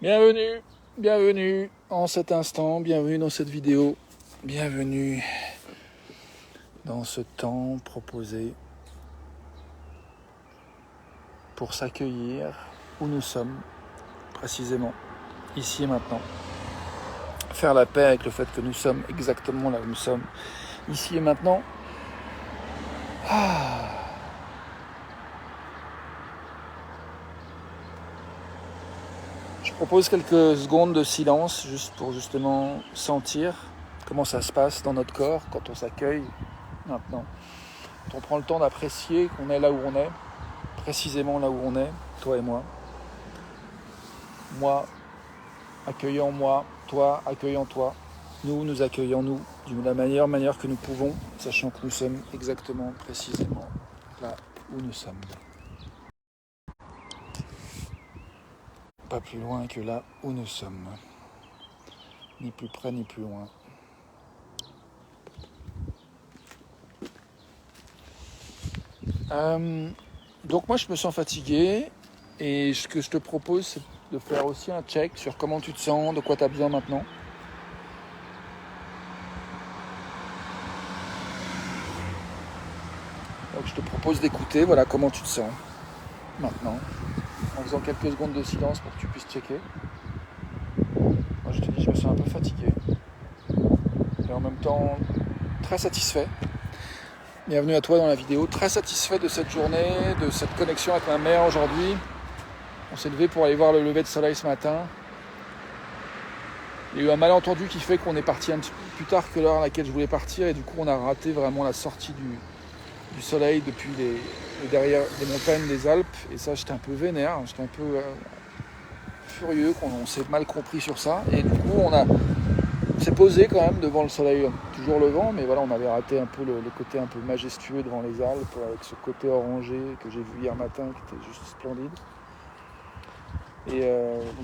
Bienvenue, bienvenue en cet instant, bienvenue dans cette vidéo, bienvenue dans ce temps proposé pour s'accueillir où nous sommes, précisément, ici et maintenant. Faire la paix avec le fait que nous sommes exactement là où nous sommes, ici et maintenant. Je propose quelques secondes de silence, juste pour justement sentir comment ça se passe dans notre corps quand on s'accueille maintenant. Quand on prend le temps d'apprécier qu'on est là où on est, précisément là où on est, toi et moi. Moi accueillant moi, toi accueillant toi, nous accueillons nous de la meilleure manière que nous pouvons, sachant que nous sommes exactement, précisément là où nous sommes. Pas plus loin que là où nous sommes. Ni plus près ni plus loin. Donc moi je me sens fatigué et ce que je te propose c'est de faire aussi un check sur comment tu te sens, de quoi tu as besoin maintenant. Donc je te propose d'écouter, voilà comment tu te sens maintenant, en faisant quelques secondes de silence pour que tu puisses checker. Moi je te dis je me sens un peu fatigué et en même temps très satisfait. Bienvenue à toi dans la vidéo, très satisfait de cette journée, de cette connexion avec ma mère aujourd'hui. On s'est levé pour aller voir le lever de soleil ce matin. Il y a eu un malentendu qui fait qu'on est parti un petit peu plus tard que l'heure à laquelle je voulais partir et du coup on a raté vraiment la sortie du soleil depuis derrière les montagnes des Alpes et ça j'étais un peu vénère, j'étais un peu furieux qu'on s'est mal compris sur ça et du coup on s'est posé quand même devant le soleil toujours levant mais voilà on avait raté un peu le côté un peu majestueux devant les Alpes avec ce côté orangé que j'ai vu hier matin qui était juste splendide. Et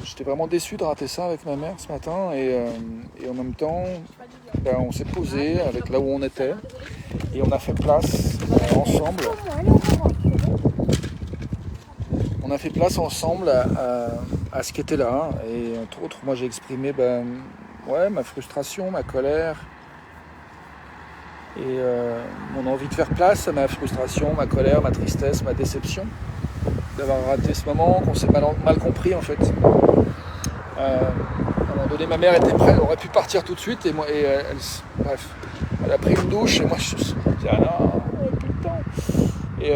j'étais vraiment déçu de rater ça avec ma mère ce matin et en même temps on s'est posé avec là où on était et on a fait place ensemble. On a fait place ensemble à ce qui était là et entre autres moi j'ai exprimé ma frustration, ma colère et mon envie de faire place à ma frustration, ma colère, ma tristesse, ma déception d'avoir raté ce moment, qu'on s'est mal compris en fait. À un moment donné, ma mère était prête, elle aurait pu partir tout de suite et elle a pris une douche et moi je dis ah non, plus de temps. Et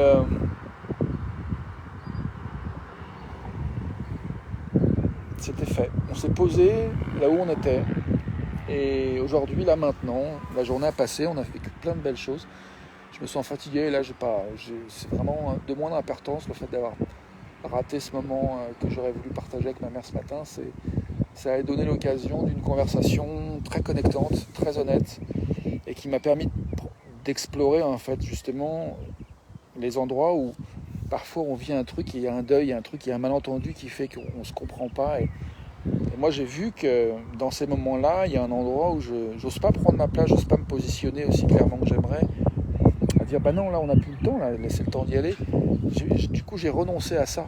c'était fait. On s'est posé là où on était et aujourd'hui, là maintenant, la journée a passé, on a fait plein de belles choses. Je me sens fatigué et là c'est vraiment de moindre importance le fait d'avoir raté ce moment que j'aurais voulu partager avec ma mère ce matin. Ça a donné l'occasion d'une conversation très connectante, très honnête et qui m'a permis d'explorer en fait justement les endroits où parfois on vit un truc, il y a un deuil, il y a un truc, il y a un malentendu qui fait qu'on ne se comprend pas et moi j'ai vu que dans ces moments-là, il y a un endroit où je n'ose pas prendre ma place, j'ose pas me positionner aussi clairement que j'aimerais, à dire bah non là on n'a plus le temps, là, laissez le temps d'y aller. Du coup j'ai renoncé à ça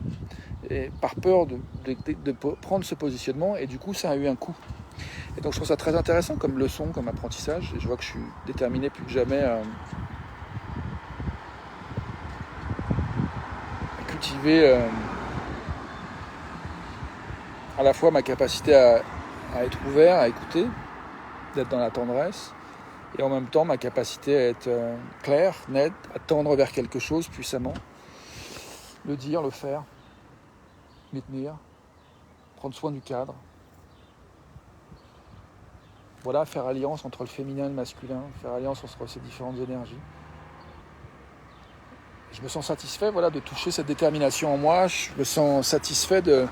et par peur de prendre ce positionnement et du coup ça a eu un coût. Et donc je trouve ça très intéressant comme leçon, comme apprentissage et je vois que je suis déterminé plus que jamais à cultiver à la fois ma capacité à être ouvert, à écouter, d'être dans la tendresse et en même temps ma capacité à être clair, net, à tendre vers quelque chose puissamment, le dire, le faire, m'y tenir, prendre soin du cadre. Voilà, faire alliance entre le féminin et le masculin, faire alliance entre ces différentes énergies. Je me sens satisfait de toucher cette détermination en moi, je me sens satisfait de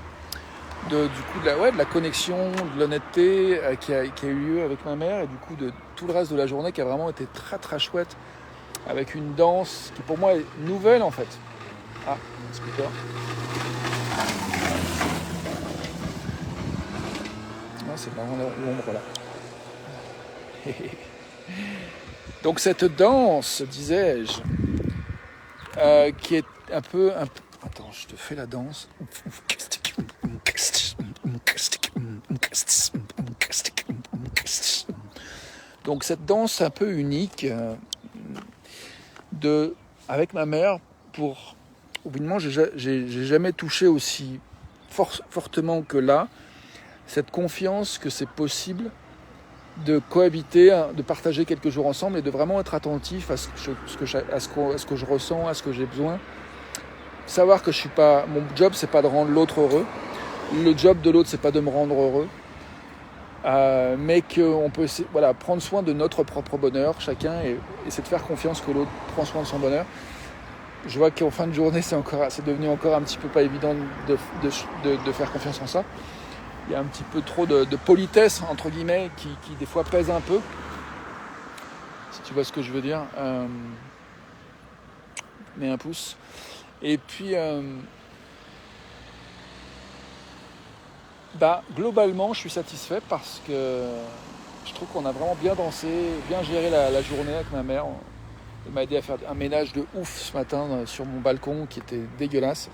la connexion, de l'honnêteté qui a eu lieu avec ma mère et du coup de tout le reste de la journée qui a vraiment été très très chouette avec une danse qui pour moi est nouvelle en fait. Ah, un scooter. Ah, c'est vraiment l'ombre là. Donc cette danse, disais-je, qui est un peu... Attends, je te fais la danse. Donc cette danse un peu unique avec ma mère, au bout d'un moment, j'ai jamais touché aussi fortement que là, cette confiance que c'est possible de cohabiter, de partager quelques jours ensemble et de vraiment être attentif à ce que je ressens, à ce que j'ai besoin. Savoir que mon job, c'est pas de rendre l'autre heureux. Le job de l'autre, c'est pas de me rendre heureux. Mais qu'on peut prendre soin de notre propre bonheur, chacun, et c'est de faire confiance que l'autre prend soin de son bonheur. Je vois qu'en fin de journée, c'est devenu encore un petit peu pas évident de faire confiance en ça. Il y a un petit peu trop de politesse, entre guillemets, qui des fois pèse un peu. Si tu vois ce que je veux dire. Mets un pouce. Et puis, globalement, je suis satisfait parce que je trouve qu'on a vraiment bien dansé, bien géré la journée avec ma mère. Elle m'a aidé à faire un ménage de ouf ce matin sur mon balcon qui était dégueulasse.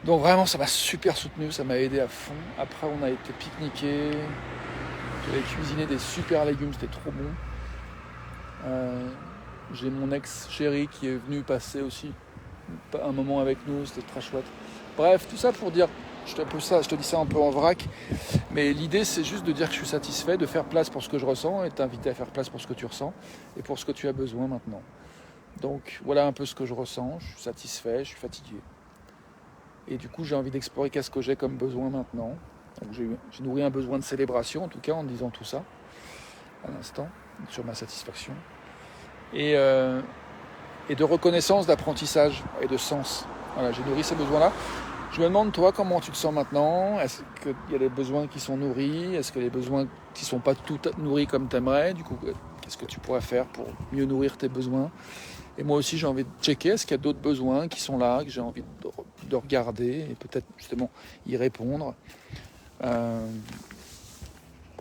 Donc vraiment, ça m'a super soutenu, ça m'a aidé à fond. Après, on a été pique-niquer. J'avais cuisiné des super légumes, c'était trop bon. J'ai mon ex-chéri qui est venu passer aussi un moment avec nous, c'était très chouette. Bref, tout ça pour dire, je te dis ça un peu en vrac, mais l'idée c'est juste de dire que je suis satisfait, de faire place pour ce que je ressens et t'inviter à faire place pour ce que tu ressens et pour ce que tu as besoin maintenant. Donc voilà un peu ce que je ressens, je suis satisfait, je suis fatigué. Et du coup j'ai envie d'explorer qu'est-ce que j'ai comme besoin maintenant. Donc j'ai nourri un besoin de célébration en tout cas en disant tout ça à l'instant, sur ma satisfaction. Et de reconnaissance, d'apprentissage et de sens. Voilà, j'ai nourri ces besoins-là. Je me demande, toi, comment tu te sens maintenant ? Est-ce qu'il y a des besoins qui sont nourris ? Est-ce que les besoins qui ne sont pas tout nourris comme tu aimerais ? Du coup, qu'est-ce que tu pourrais faire pour mieux nourrir tes besoins ? Et moi aussi, j'ai envie de checker, est-ce qu'il y a d'autres besoins qui sont là, que j'ai envie de regarder et peut-être justement y répondre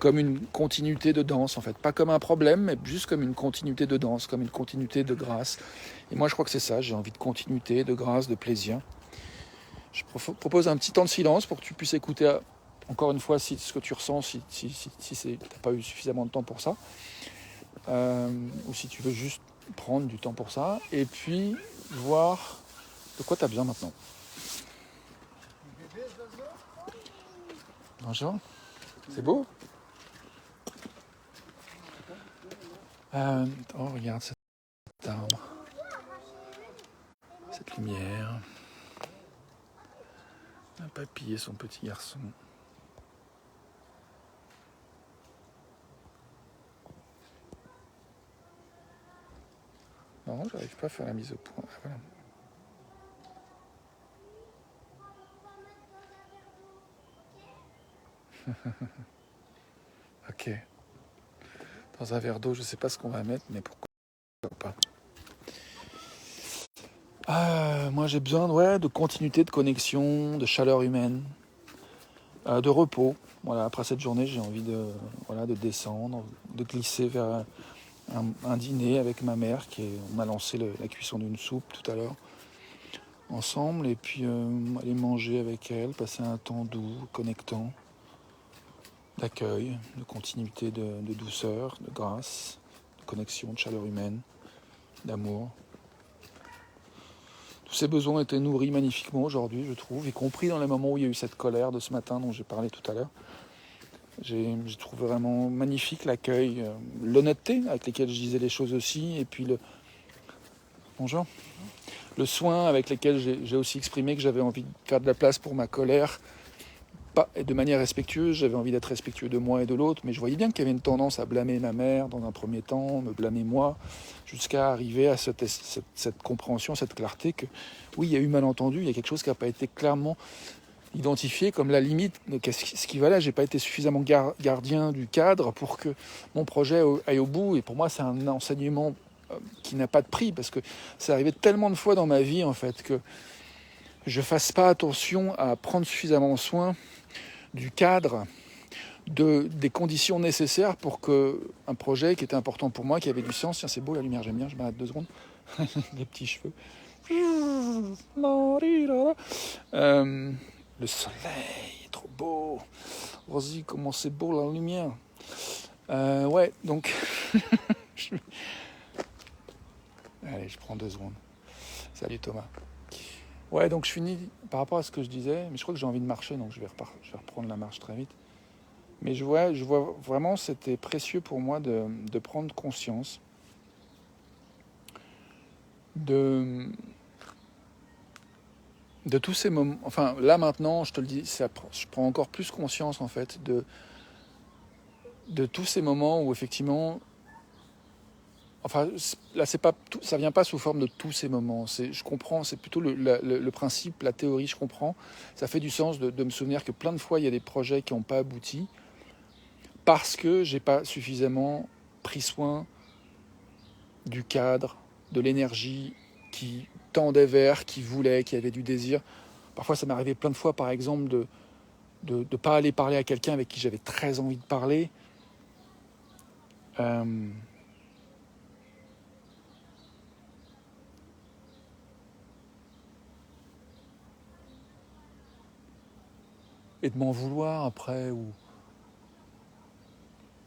comme une continuité de danse en fait, pas comme un problème, mais juste comme une continuité de danse, comme une continuité de grâce. Et moi je crois que c'est ça, j'ai envie de continuité, de grâce, de plaisir. Je propose un petit temps de silence pour que tu puisses écouter encore une fois ce que tu ressens, si tu n'as pas eu suffisamment de temps pour ça, ou si tu veux juste prendre du temps pour ça, et puis voir de quoi tu as besoin maintenant. Bonjour, c'est beau ? Regarde cet arbre, cette lumière, un papy et son petit garçon. Non, j'arrive pas à faire la mise au point. Voilà. Ok. Dans un verre d'eau, je sais pas ce qu'on va mettre, mais pourquoi pas. Moi j'ai besoin de continuité, de connexion, de chaleur humaine, de repos. Voilà, après cette journée, j'ai envie de descendre, de glisser vers un dîner avec ma mère on a lancé la cuisson d'une soupe tout à l'heure ensemble, et puis aller manger avec elle, passer un temps doux, connectant, d'accueil, de continuité, de douceur, de grâce, de connexion, de chaleur humaine, d'amour. Tous ces besoins étaient nourris magnifiquement aujourd'hui, je trouve, y compris dans les moments où il y a eu cette colère de ce matin dont j'ai parlé tout à l'heure. J'ai trouvé vraiment magnifique l'accueil, l'honnêteté avec laquelle je disais les choses aussi, et puis bonjour, le soin avec lequel j'ai aussi exprimé que j'avais envie de faire de la place pour ma colère, et de manière respectueuse, j'avais envie d'être respectueux de moi et de l'autre, mais je voyais bien qu'il y avait une tendance à blâmer ma mère dans un premier temps, me blâmer moi, jusqu'à arriver à cette compréhension, cette clarté que oui, il y a eu malentendu, il y a quelque chose qui n'a pas été clairement identifié comme la limite, ce qui va là, j'ai pas été suffisamment gardien du cadre pour que mon projet aille au bout, et pour moi c'est un enseignement qui n'a pas de prix, parce que c'est arrivé tellement de fois dans ma vie en fait que je fasse pas attention à prendre suffisamment soin du cadre, des conditions nécessaires pour qu'un projet qui était important pour moi, qui avait du sens, tiens c'est beau la lumière, j'aime bien, je m'arrête 2 secondes, les petits cheveux, le soleil est trop trop beau. Vas-y, comment c'est beau la lumière. Ouais, donc... Allez, je prends 2 secondes. Salut Thomas. Ouais, donc je finis par rapport à ce que je disais, mais je crois que j'ai envie de marcher, donc je vais reprendre la marche très vite. Mais je vois vraiment, c'était précieux pour moi de prendre conscience de tous ces moments. Enfin, là maintenant, je te le dis, je prends encore plus conscience en fait de tous ces moments où effectivement, enfin là c'est pas, ça vient pas sous forme de tous ces moments. Je comprends, c'est plutôt le principe, la théorie, je comprends. Ça fait du sens de me souvenir que plein de fois il y a des projets qui n'ont pas abouti parce que j'ai pas suffisamment pris soin du cadre, de l'énergie qui tendait vers, qui voulait, qui avait du désir. Parfois, ça m'est arrivé plein de fois, par exemple, de ne pas aller parler à quelqu'un avec qui j'avais très envie de parler. Et de m'en vouloir après, ou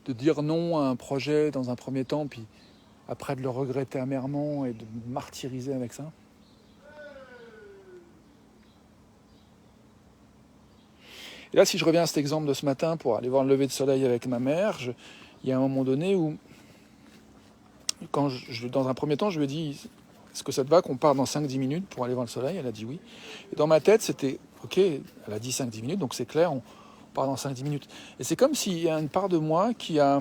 de dire non à un projet dans un premier temps, puis après de le regretter amèrement et de me martyriser avec ça. Et là, si je reviens à cet exemple de ce matin pour aller voir le lever de soleil avec ma mère, il y a un moment donné où, quand dans un premier temps, je lui ai dit, est-ce que ça te va qu'on parte dans 5-10 minutes pour aller voir le soleil? Elle a dit oui. Et dans ma tête, c'était, ok, elle a dit 5-10 minutes, donc c'est clair, on part dans 5-10 minutes. Et c'est comme s'il y a une part de moi qui a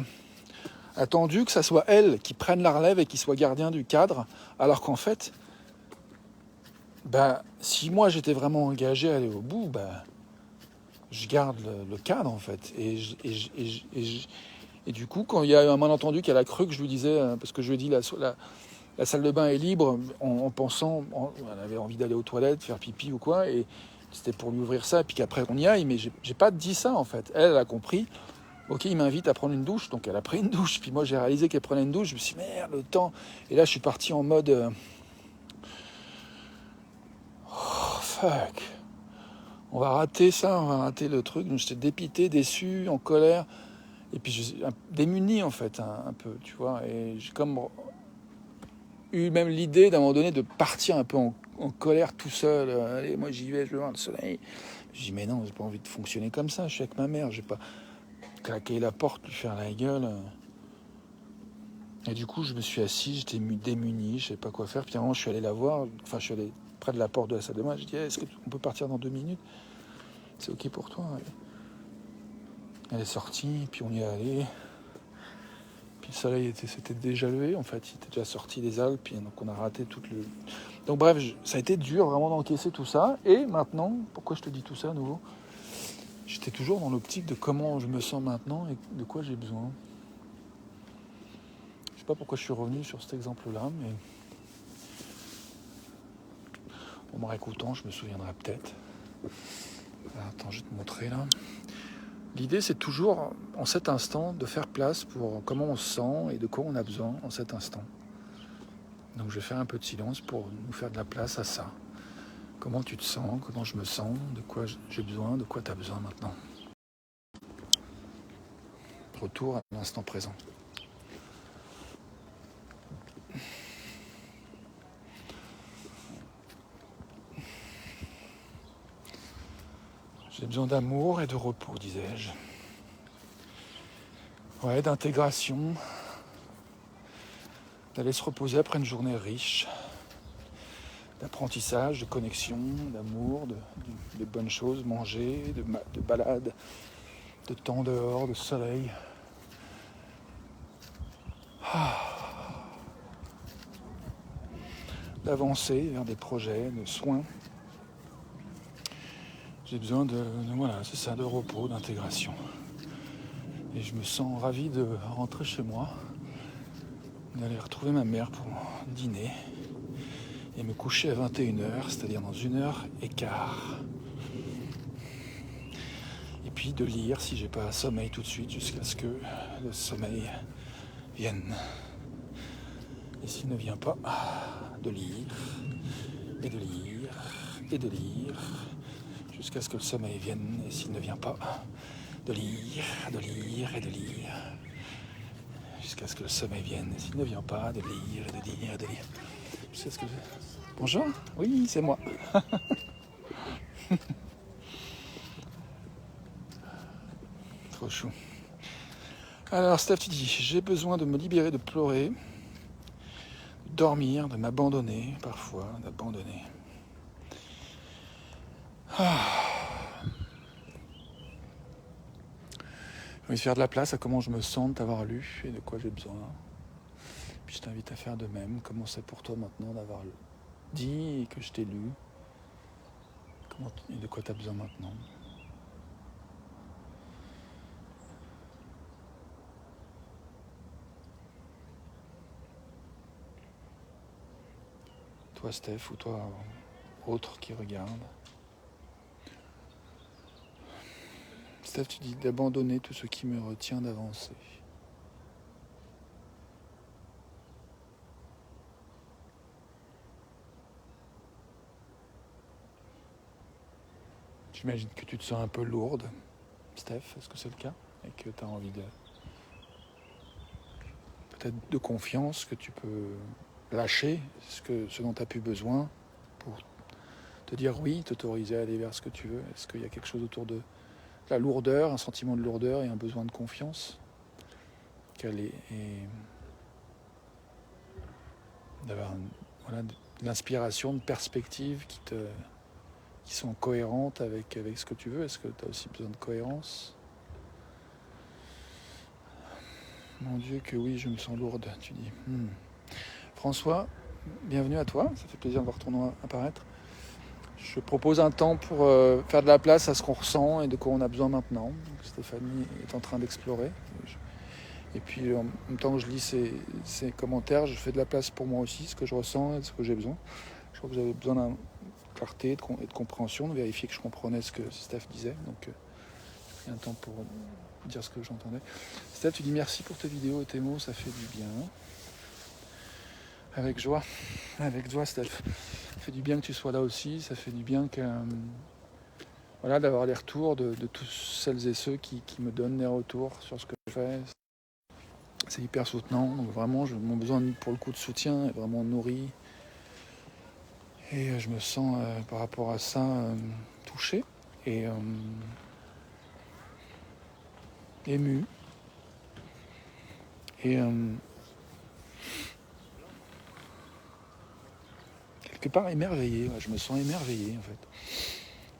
attendu que ça soit elle qui prenne la relève et qui soit gardien du cadre, alors qu'en fait, si moi j'étais vraiment engagé à aller au bout, je garde le cadre en fait. Et du coup, quand il y a eu un malentendu qu'elle a cru que je lui disais, parce que je lui ai dit la salle de bain est libre, en pensant, elle avait envie d'aller aux toilettes, faire pipi ou quoi, et c'était pour lui ouvrir ça, et puis qu'après on y aille, mais j'ai pas dit ça en fait. Elle a compris, ok, il m'invite à prendre une douche, donc elle a pris une douche, puis moi j'ai réalisé qu'elle prenait une douche, je me suis dit, merde, le temps, et là je suis parti en mode, oh fuck, on va rater ça, on va rater le truc, donc j'étais dépité, déçu, en colère, et puis je suis démuni en fait, un peu, tu vois, et j'ai comme eu même l'idée d'un moment donné de partir un peu en colère tout seul. Allez, moi j'y vais, je vais voir le soleil. Je dis mais non, j'ai pas envie de fonctionner comme ça, je suis avec ma mère, j'ai pas claquer la porte, lui faire la gueule. Et du coup je me suis assis, j'étais démuni, je savais pas quoi faire. Puis à un moment je suis allé la voir, enfin je suis allé près de la porte de la salle de bain, je dis est-ce qu'on peut partir dans 2 minutes? C'est ok pour toi? Elle est sortie, puis on y est allé. Puis le soleil s'était déjà levé, en fait, il était déjà sorti des Alpes, et donc on a raté tout le... Donc bref, ça a été dur vraiment d'encaisser tout ça. Et maintenant, pourquoi je te dis tout ça à nouveau? J'étais toujours dans l'optique de comment je me sens maintenant et de quoi j'ai besoin. Je sais pas pourquoi je suis revenu sur cet exemple-là, mais en me réécoutant, je me souviendrai peut-être. Attends, je vais te montrer là. L'idée, c'est toujours, en cet instant, de faire place pour comment on se sent et de quoi on a besoin en cet instant. Donc je vais faire un peu de silence pour nous faire de la place à ça. Comment tu te sens, comment je me sens, de quoi j'ai besoin, de quoi tu as besoin maintenant. Retour à l'instant présent. J'ai besoin d'amour et de repos, disais-je. Ouais, d'intégration, d'aller se reposer après une journée riche, d'apprentissage, de connexion, d'amour, de bonnes choses, manger, de balades, de temps dehors, de soleil. D'avancer vers des projets, de soins. J'ai besoin voilà, c'est ça, de repos, d'intégration. Et je me sens ravi de rentrer chez moi, d'aller retrouver ma mère pour dîner et me coucher à 21h, c'est-à-dire dans 1h15. Et puis de lire si j'ai pas sommeil tout de suite jusqu'à ce que le sommeil vienne. Et s'il ne vient pas, de lire, et de lire, et de lire, jusqu'à ce que le sommeil vienne, et s'il ne vient pas, de lire, de lire et de lire, jusqu'à ce que le sommeil vienne, et s'il ne vient pas, de lire et de lire et de lire, jusqu'à ce que... Bonjour, oui, c'est moi. Trop chou. Alors Steph, tu dis, j'ai besoin de me libérer, de pleurer, de dormir, de m'abandonner, parfois, d'abandonner. Je vais faire de la place à comment je me sens de t'avoir lu et de quoi j'ai besoin. Puis je t'invite à faire de même. Comment c'est pour toi maintenant d'avoir dit et que je t'ai lu. Et de quoi tu as besoin maintenant. Toi Steph ou toi autre qui regarde. Steph, tu dis d'abandonner tout ce qui me retient d'avancer. J'imagine que tu te sens un peu lourde, Steph, est-ce que c'est le cas? Et que tu as envie de... peut-être de confiance, que tu peux lâcher ce dont tu as plus besoin pour te dire oui, t'autoriser à aller vers ce que tu veux. Est-ce qu'il y a quelque chose autour de la lourdeur, un sentiment de lourdeur et un besoin de confiance et d'avoir de l'inspiration, de perspectives qui sont cohérentes avec ce que tu veux. Est-ce que tu as aussi besoin de cohérence? Mon Dieu que oui, je me sens lourde, tu dis. François, bienvenue à toi, ça fait plaisir de voir ton nom apparaître. Je propose un temps pour faire de la place à ce qu'on ressent et de quoi on a besoin maintenant. Donc, Stéphanie est en train d'explorer. Et puis en même temps que je lis ces commentaires, je fais de la place pour moi aussi, ce que je ressens et ce que j'ai besoin. Je crois que j'avais besoin d'une clarté et de compréhension, de vérifier que je comprenais ce que Steph disait. Donc j'ai pris un temps pour dire ce que j'entendais. Steph, tu dis merci pour tes vidéos et tes mots, ça fait du bien. Avec joie, Steph. Ça fait du bien que tu sois là aussi, ça fait du bien d'avoir les retours de tous celles et ceux qui me donnent des retours sur ce que je fais. C'est hyper soutenant, donc vraiment mon besoin pour le coup de soutien est vraiment nourri. Et je me sens par rapport à ça touché et ému. Et quelque part émerveillé, je me sens émerveillé en fait.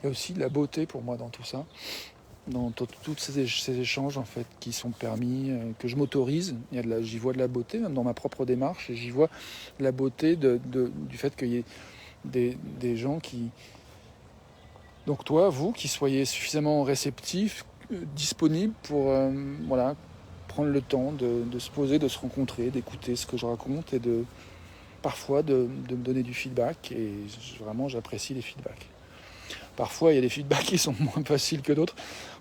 Il y a aussi de la beauté pour moi dans tout ça. Dans tous ces échanges en fait qui sont permis, que je m'autorise, j'y vois de la beauté même dans ma propre démarche et j'y vois de la beauté du fait qu'il y ait des gens qui, donc toi, vous, qui soyez suffisamment réceptifs, disponibles pour prendre le temps de se poser, de se rencontrer, d'écouter ce que je raconte et parfois de me donner du feedback et vraiment j'apprécie les feedbacks. Parfois, il y a des feedbacks qui sont moins faciles que d'autres.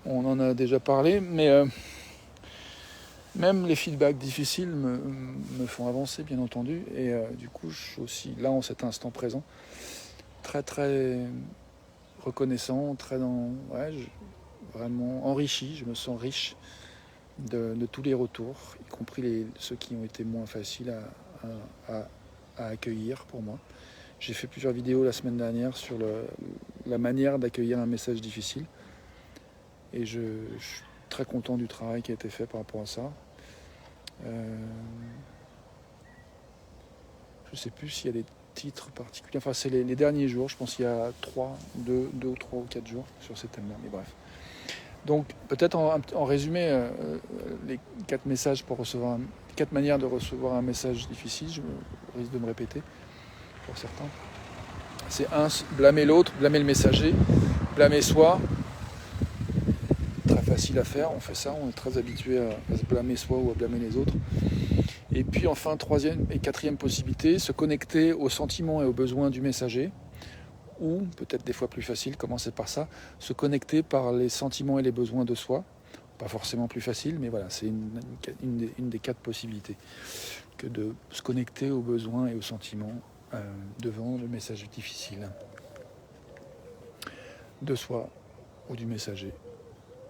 On en a déjà parlé, mais même les feedbacks difficiles me font avancer, bien entendu. Et du coup, je suis aussi là, en cet instant présent, très, très reconnaissant, vraiment enrichi. Je me sens riche de tous les retours, y compris ceux qui ont été moins faciles à accueillir pour moi. J'ai fait plusieurs vidéos la semaine dernière sur la manière d'accueillir un message difficile. Et je suis très content du travail qui a été fait par rapport à ça. Je ne sais plus s'il y a des titres particuliers. Enfin, c'est les derniers jours. Je pense qu'il y a 2 ou 3 ou 4 jours sur ces thèmes-là. Mais bref. Donc, peut-être en résumé, les 4 messages pour recevoir 4 manières de recevoir un message difficile. Je risque de me répéter pour certains. C'est blâmer l'autre, blâmer le messager, blâmer soi. Très facile à faire, on fait ça, on est très habitué à se blâmer soi ou à blâmer les autres. Et puis enfin, 3e et 4e possibilité, se connecter aux sentiments et aux besoins du messager, ou peut-être des fois plus facile, commencer par ça, se connecter par les sentiments et les besoins de soi. Pas forcément plus facile, mais voilà, c'est une des 4 possibilités, que de se connecter aux besoins et aux sentiments devant le message difficile. de soi ou du messager.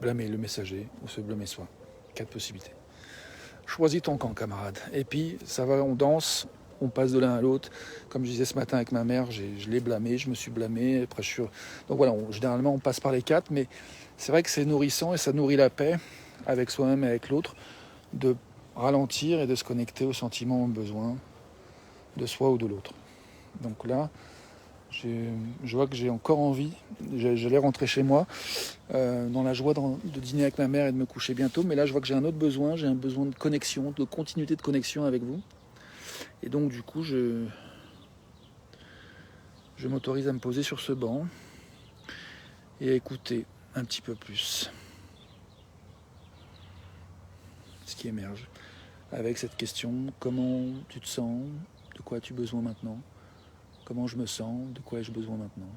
Blâmer le messager ou se blâmer soi. 4 possibilités. Choisis ton camp, camarade. Et puis, ça va, on danse, on passe de l'un à l'autre. Comme je disais ce matin avec ma mère, je l'ai blâmé, je me suis blâmé. Après, Donc voilà, généralement, on passe par les 4, mais c'est vrai que c'est nourrissant et ça nourrit la paix avec soi-même et avec l'autre, de ralentir et de se connecter aux sentiments, aux besoins de soi ou de l'autre. Donc là, je vois que j'ai encore envie, j'allais rentrer chez moi dans la joie de dîner avec ma mère et de me coucher bientôt, mais là je vois que j'ai un autre besoin, j'ai un besoin de connexion, de continuité de connexion avec vous. Et donc du coup je m'autorise à me poser sur ce banc et à écouter un petit peu plus ce qui émerge avec cette question: comment tu te sens, de quoi as-tu besoin maintenant? Comment je me sens, de quoi ai-je besoin maintenant?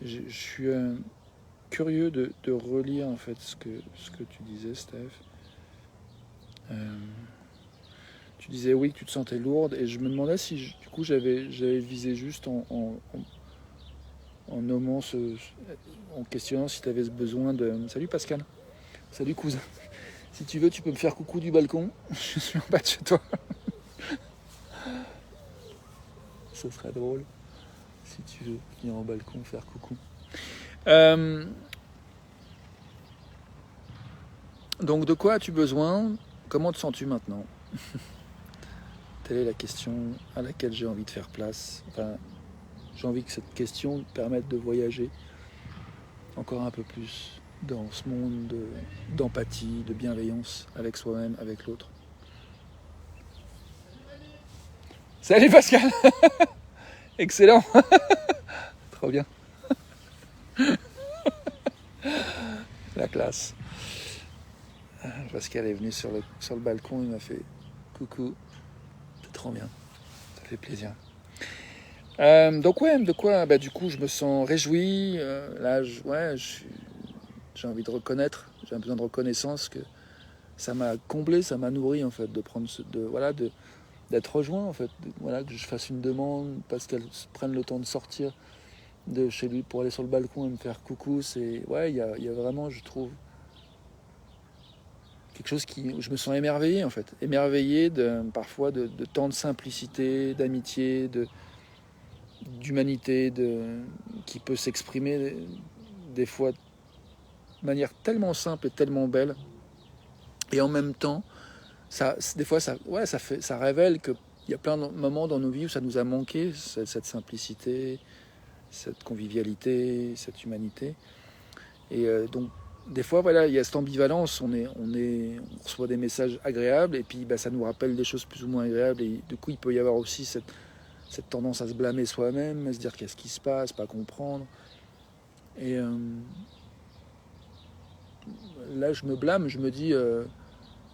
Je suis curieux de relire en fait ce que tu disais, Steph. Tu disais oui que tu te sentais lourde et je me demandais si du coup j'avais visé juste en nommant en questionnant si tu avais ce besoin de... Salut Pascal, salut cousin. Si tu veux, tu peux me faire coucou du balcon. Je suis en bas de chez toi. Ça serait drôle. Si tu veux venir au balcon faire coucou. Donc de quoi as-tu besoin? Comment te sens-tu maintenant? Telle est la question à laquelle j'ai envie de faire place. Enfin, j'ai envie que cette question permette de voyager encore un peu plus dans ce monde d'empathie, de bienveillance avec soi-même, avec l'autre. Salut Pascal. Excellent. Trop bien. La classe. Pascal est venu sur le balcon, il m'a fait coucou. C'est trop bien. Ça fait plaisir. Donc ouais, de quoi du coup je me sens réjoui. Là, j'ai envie de reconnaître, j'ai un besoin de reconnaissance que ça m'a comblé, ça m'a nourri en fait, de prendre d'être rejoint en fait, que je fasse une demande, Pascal prenne le temps de sortir de chez lui pour aller sur le balcon et me faire coucou. C'est il y a vraiment, je trouve, quelque chose où je me sens émerveillé en fait, parfois de tant de simplicité, d'amitié, d'humanité, qui peut s'exprimer des fois de manière tellement simple et tellement belle, et en même temps des fois ça révèle qu'il y a plein de moments dans nos vies où ça nous a manqué, cette simplicité, cette convivialité, cette humanité. Et donc des fois il y a cette ambivalence, on reçoit des messages agréables et puis ça nous rappelle des choses plus ou moins agréables, et du coup il peut y avoir aussi cette tendance à se blâmer soi-même, à se dire qu'est-ce qui se passe, pas comprendre. Et là je me blâme, je me dis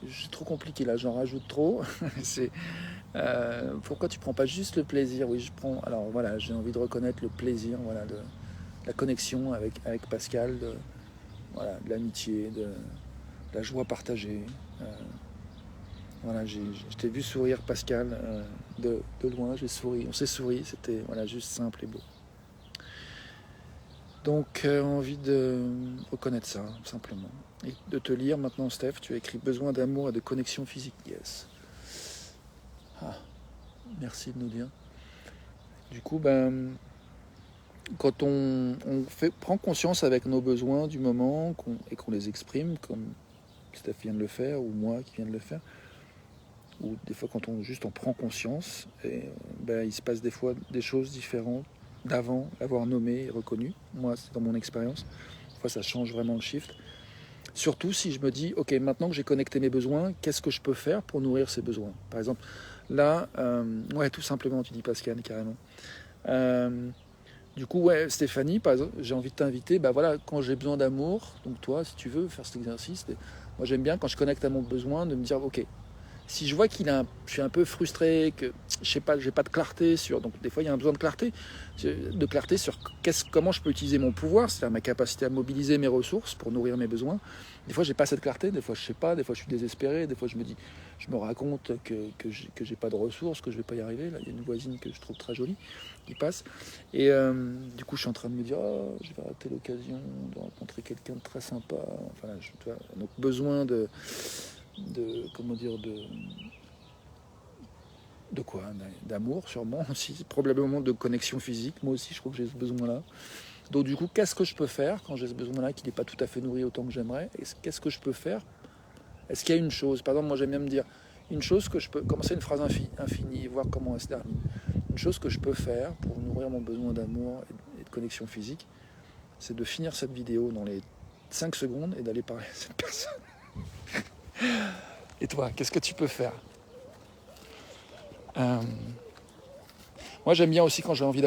c'est trop compliqué là, j'en rajoute trop. C'est pourquoi tu prends pas juste le plaisir? Oui, je prends. Alors voilà, j'ai envie de reconnaître le plaisir, de la connexion avec Pascal, de l'amitié, de la joie partagée. Je t'ai vu sourire, Pascal, de loin, j'ai souri, on s'est souri, c'était juste simple et beau. Donc envie de reconnaître ça, simplement. Et de te lire maintenant, Steph, tu as écrit besoin d'amour et de connexion physique. Yes. Merci de nous dire. Du coup, quand on prend conscience avec nos besoins du moment et qu'on les exprime, comme Steph vient de le faire, ou moi qui viens de le faire, ou des fois quand on prend conscience, et il se passe des fois des choses différentes d'avant l'avoir nommé et reconnu. Moi, c'est dans mon expérience. Des fois, ça change vraiment le shift. Surtout si je me dis, ok, maintenant que j'ai connecté mes besoins, qu'est-ce que je peux faire pour nourrir ces besoins? Par exemple, là, tout simplement, tu dis Pascal, carrément. Du coup, Stéphanie, par exemple, j'ai envie de t'inviter, quand j'ai besoin d'amour, donc toi, si tu veux faire cet exercice, moi j'aime bien quand je connecte à mon besoin de me dire, ok, Si je vois je suis un peu frustré, que je sais pas, j'ai pas de clarté sur, donc des fois il y a un besoin de clarté sur comment je peux utiliser mon pouvoir, c'est-à-dire ma capacité à mobiliser mes ressources pour nourrir mes besoins. Des fois j'ai pas cette clarté, des fois je sais pas, des fois je suis désespéré, des fois je me raconte que j'ai pas de ressources, que je vais pas y arriver. Là il y a une voisine que je trouve très jolie qui passe, et du coup je suis en train de me dire, oh, je vais rater l'occasion de rencontrer quelqu'un de très sympa. Enfin, tu vois, donc besoin comment dire, de quoi, d'amour sûrement aussi, probablement de connexion physique. Moi aussi je trouve que j'ai ce besoin là. Donc du coup, qu'est-ce que je peux faire quand j'ai ce besoin là qui n'est pas tout à fait nourri autant que j'aimerais? Qu'est-ce que je peux faire? Est-ce qu'il y a une chose, par exemple, moi j'aime bien me dire une chose que je peux commencer, une phrase infinie, voir comment elle se termine, une chose que je peux faire pour nourrir mon besoin d'amour et de connexion physique, c'est de finir cette vidéo dans les 5 secondes et d'aller parler à cette personne. Et toi, qu'est-ce que tu peux faire? Moi j'aime bien aussi quand j'ai envie